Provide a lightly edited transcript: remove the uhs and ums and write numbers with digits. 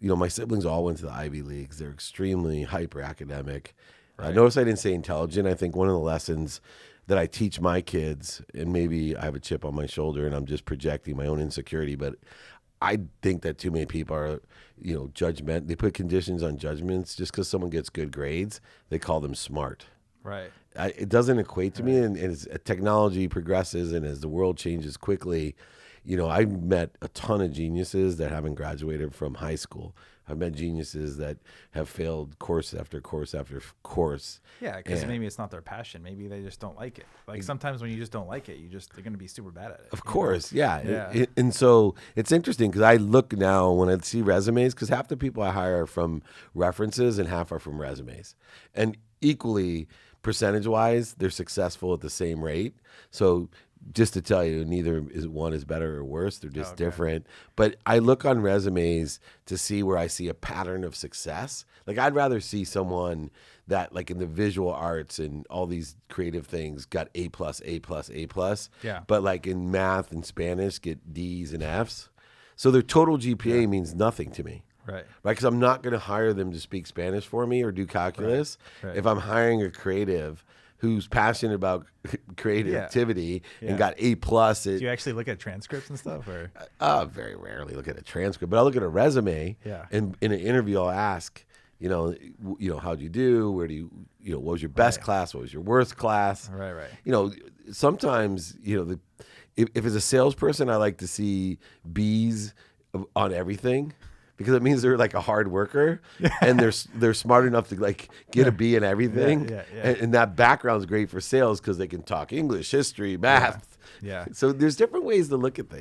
my siblings all went to the Ivy Leagues. They're extremely hyper academic. Right. Notice I didn't say intelligent. I think one of the lessons that I teach my kids, and maybe I have a chip on my shoulder and I'm just projecting my own insecurity, but I think that too many people are, judgment. They put conditions on judgments. Just because someone gets good grades, they call them smart. Right. It doesn't equate to me. And as technology progresses and as the world changes quickly, I've met a ton of geniuses that haven't graduated from high school. I've met geniuses that have failed course after course after course. Yeah, because maybe it's not their passion. Maybe they just don't like it. Like sometimes when you just don't like it, they're going to be super bad at it. Of course, yeah. Yeah. And so it's interesting because I look now when I see resumes, because half the people I hire are from references and half are from resumes. And equally, percentage-wise, they're successful at the same rate. So just to tell you, neither is one is better or worse. They're just different. But I look on resumes to see where I see a pattern of success. Like I'd rather see someone that like in the visual arts and all these creative things got A+, A+. Yeah. But like in math and Spanish get D's and F's. So their total GPA means nothing to me. Right. Because I'm not going to hire them to speak Spanish for me or do calculus. Right. If I'm hiring a creative who's passionate about creativity and got A+. Do you actually look at transcripts and stuff, or? Very rarely look at a transcript, but I'll look at a resume. Yeah. And in an interview, I'll ask, how'd you do? Where do you, what was your best class? What was your worst class? Right. Sometimes, if it's a salesperson, I like to see B's on everything. Because it means they're like a hard worker and they're smart enough to like get a B in everything. Yeah. And that background's great for sales because they can talk English, history, math. Yeah. So there's different ways to look at things.